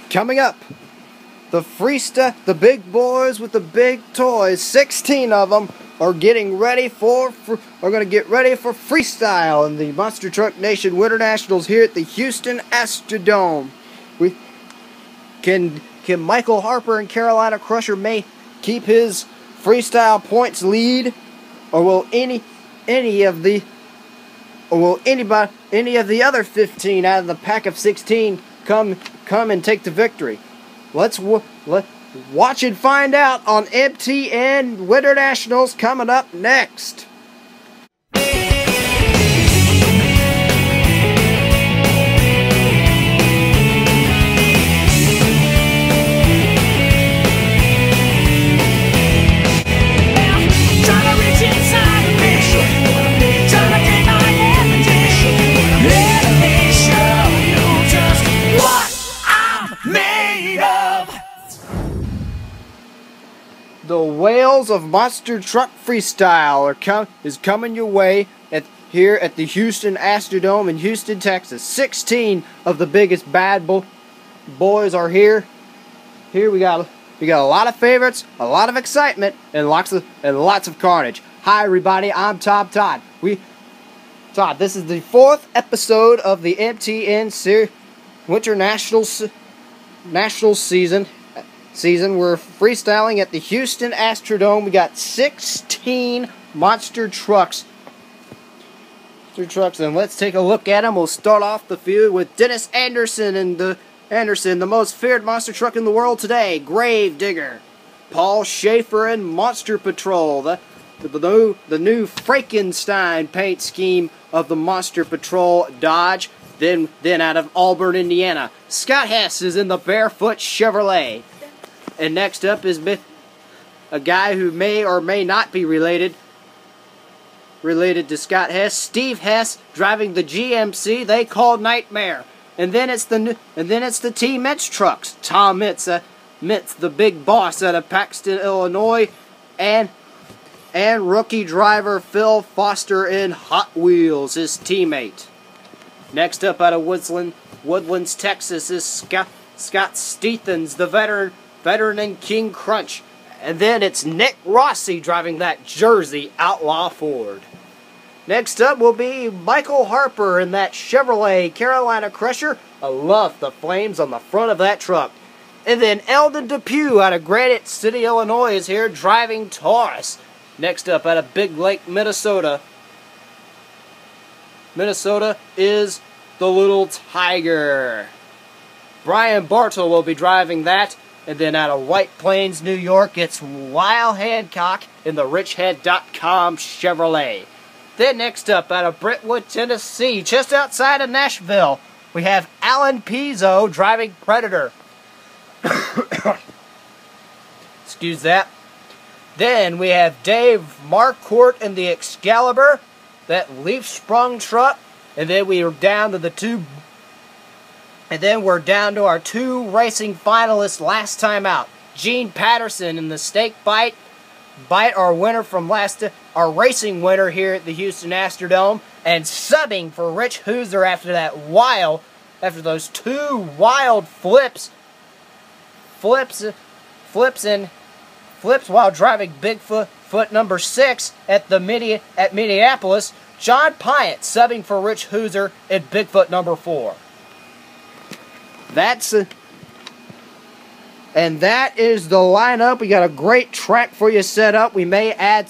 Coming up, the freestyle, the big boys with the big toys, 16 of them are getting ready are going to get ready for freestyle in the Monster Truck Nation Winter Nationals here at the Houston Astrodome. Can Michael Harper and Carolina Crusher may keep his freestyle points lead, or will any of the other 15 out of the pack of 16 come and take the victory? Let's watch and find out on M.T.N. Winter Nationals coming up next. The Whales of Monster Truck Freestyle is coming your way here at the Houston Astrodome in Houston, Texas. 16 of the biggest bad boys are here. Here we got a lot of favorites, a lot of excitement, and lots of carnage. Hi everybody, I'm Todd. This is the 4th episode of the M.T.N. Winter Nationals season. We're freestyling at the Houston Astrodome. We got 16 monster trucks. And let's take a look at them. We'll start off the field with Dennis Anderson, the most feared monster truck in the world today, Gravedigger. Paul Schaefer and Monster Patrol, the new Frankenstein paint scheme of the Monster Patrol Dodge. Then out of Auburn, Indiana, Scott Hess is in the Barefoot Chevrolet. And next up is a guy who may or may not be related to Scott Hess, Steve Hess, driving the GMC they call Nightmare. And then it's the Team Mitz trucks. Tom Mitz, the big boss out of Paxton, Illinois, and rookie driver Phil Foster in Hot Wheels, his teammate. Next up out of Woodlands, Texas, is Scott Stephens, the veteran in King Crunch. And then it's Nick Rossi driving that Jersey Outlaw Ford. Next up will be Michael Harper in that Chevrolet Carolina Crusher. I love the flames on the front of that truck. And then Eldon Depew out of Granite City, Illinois is here driving Taurus. Next up out of Big Lake, Minnesota is the Little Tiger. Brian Bartle will be driving that. And then out of White Plains, New York, it's Lyle Hancock in the RichHead.com Chevrolet. Then next up, out of Brentwood, Tennessee, just outside of Nashville, we have Alan Pizzo driving Predator. Excuse that. Then we have Dave Marquardt in the Excalibur, that leaf-sprung truck. And then we are down to our two racing finalists last time out. Gene Patterson in the Snake Bite, our racing winner here at the Houston Astrodome, and subbing for Rich Hooser after those two wild flips while driving Bigfoot number 6 at Minneapolis. John Pyatt subbing for Rich Hooser at Bigfoot number 4. And that is the lineup. We got a great track for you set up. We may add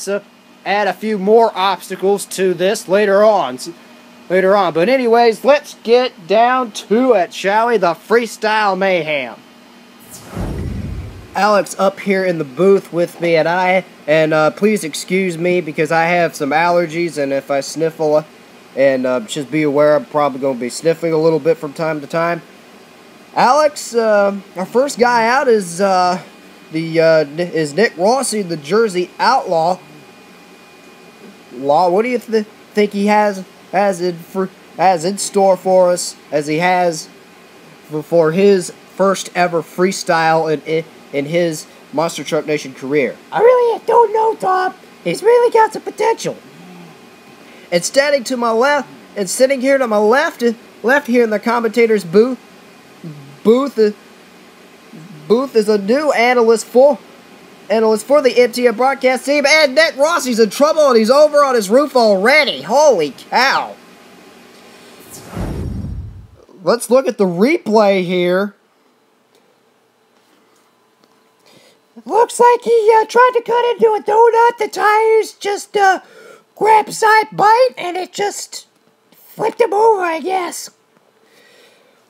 a few more obstacles to this later on. But anyways, let's get down to it, shall we? The Freestyle Mayhem. Alex up here in the booth with me, and please excuse me because I have some allergies, and if I sniffle, and just be aware I'm probably going to be sniffing a little bit from time to time. Alex, our first guy out is Nick Rossi, the Jersey Outlaw. What do you think he has in store for us, as he has for his first ever freestyle in his Monster Truck Nation career? I really don't know, Tom. He's really got some potential. And standing to my left, sitting here to my left here in the commentator's booth booth is a new analyst for the M.T.N broadcast team, and Nick Rossi's in trouble, and he's over on his roof already. Holy cow. Let's look at the replay here. Looks like he tried to cut into a donut. The tires just grabbed side bite, and it just flipped him over, I guess.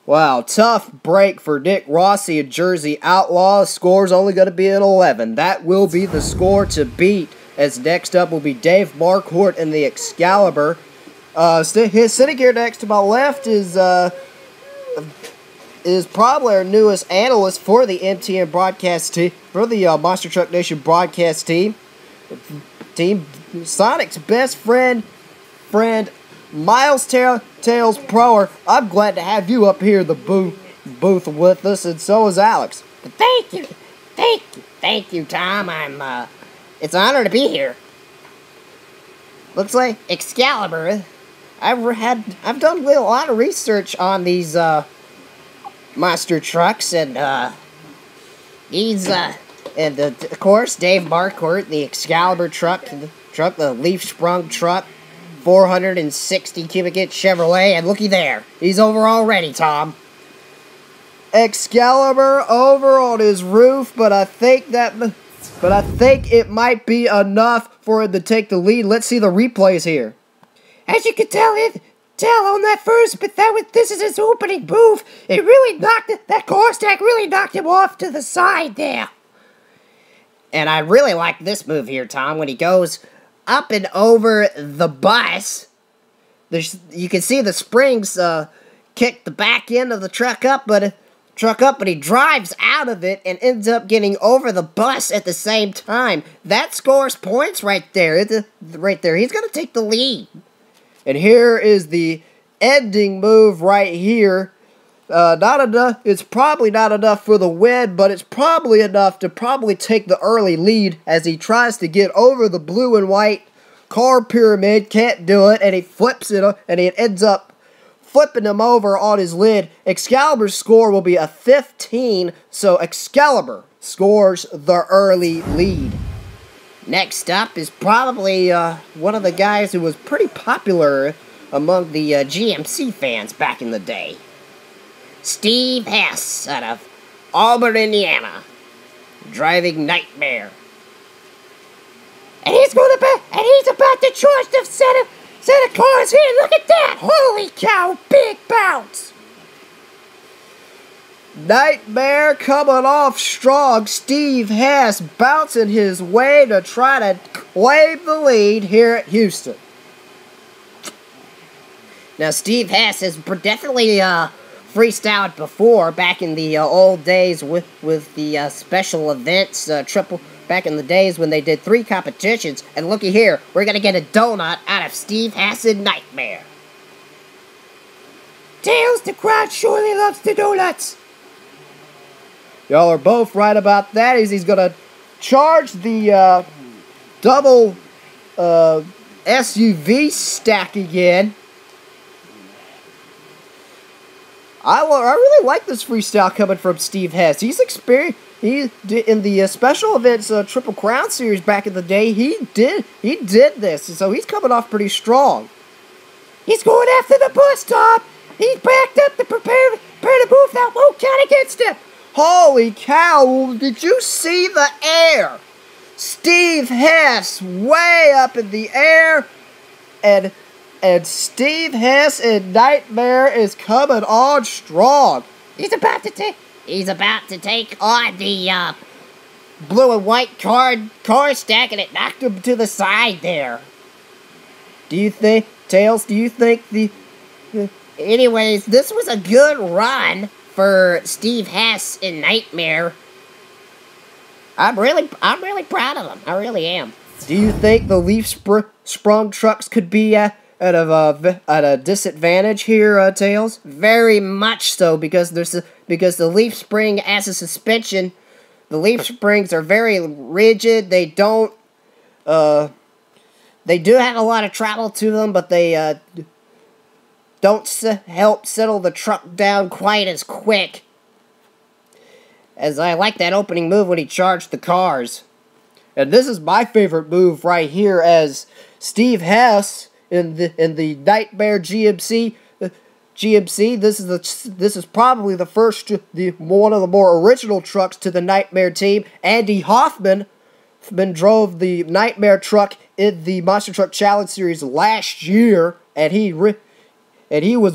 Wow, tough break for Nick Rossi and Jersey Outlaw. The score's only going to be an 11. That will be the score to beat, as next up will be Dave Marquardt in the Excalibur. Sitting here next to my left is probably our newest analyst for the M.T.N broadcast team, for the Monster Truck Nation broadcast team. Sonic's best friend, Miles Tails Prower. I'm glad to have you up here in the booth with us, and so is Alex. Thank you, Tom. It's an honor to be here. Looks like Excalibur. I've done a lot of research on these monster trucks, and of course, Dave Marquardt, the Excalibur truck, the leaf sprung truck, 460 cubic inch Chevrolet, and looky there, he's over already, Tom. Excalibur over on his roof, but I think it might be enough for him to take the lead. Let's see the replays here. As you can tell on that first, but this is his opening move. That car stack really knocked him off to the side there. And I really like this move here, Tom, when he goes up and over the bus. You can see the springs kick the back end of the truck up, but he drives out of it and ends up getting over the bus at the same time. That scores points right there. He's going to take the lead. And here is the ending move right here. Not enough. It's probably not enough for the win, but it's probably enough to take the early lead as he tries to get over the blue and white car pyramid. Can't do it, and he flips it, and it ends up flipping him over on his lid. Excalibur's score will be a 15, so Excalibur scores the early lead. Next up is probably one of the guys who was pretty popular among the GMC fans back in the day. Steve Hess out of Auburn, Indiana, driving Nightmare. And he's about to charge the set of cars here. Look at that! Holy cow, big bounce! Nightmare coming off strong. Steve Hess bouncing his way to try to claim the lead here at Houston. Now, Steve Hess has definitely freestyled before, back in the old days with the special events, back in the days when they did 3 competitions. And looky here, we're going to get a donut out of Steve Hess and Nightmare. Tails, the crowd surely loves the donuts. Y'all are both right about that. He's going to charge the double SUV stack again. I really like this freestyle coming from Steve Hess. He's experienced. He did in the Special Events Triple Crown Series back in the day. He did this, so he's coming off pretty strong. He's going after the bus top. He's backed up to prepare to move. That won't count against him. Holy cow! Did you see the air? Steve Hess way up in the air, and Steve Hess in Nightmare is coming on strong. He's about to take on the blue and white car stack, and it knocked him to the side there. Do you think, Tails? Do you think Anyways, this was a good run for Steve Hess in Nightmare. I'm really proud of him. I really am. Do you think the leaf sprung trucks could be at a disadvantage here, Tails? Very much so, because the leaf spring as a suspension, the leaf springs are very rigid. They do have a lot of travel to them, but they don't help settle the truck down quite as quick. as I like that opening move when he charged the cars. And this is my favorite move right here, as Steve Hess in the Nightmare GMC. This is probably the first, one of the more original trucks to the Nightmare team. Andy Hoffman drove the Nightmare truck in the Monster Truck Challenge Series last year, and he was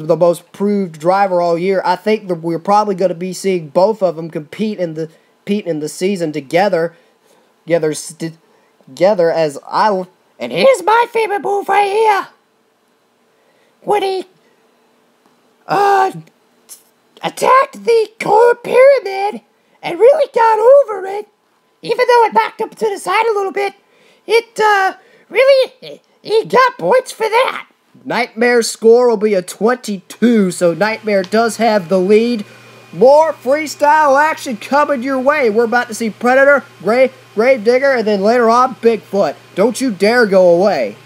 the most proved driver all year. I think that we're probably going to be seeing both of them compete in the season together as I. And here's my favorite move right here. When he attacked the core pyramid and really got over it, even though it knocked him to the side a little bit, he got points for that. Nightmare's score will be a 22, so Nightmare does have the lead. More freestyle action coming your way. We're about to see Predator, Gravedigger, and then later on, Bigfoot. Don't you dare go away.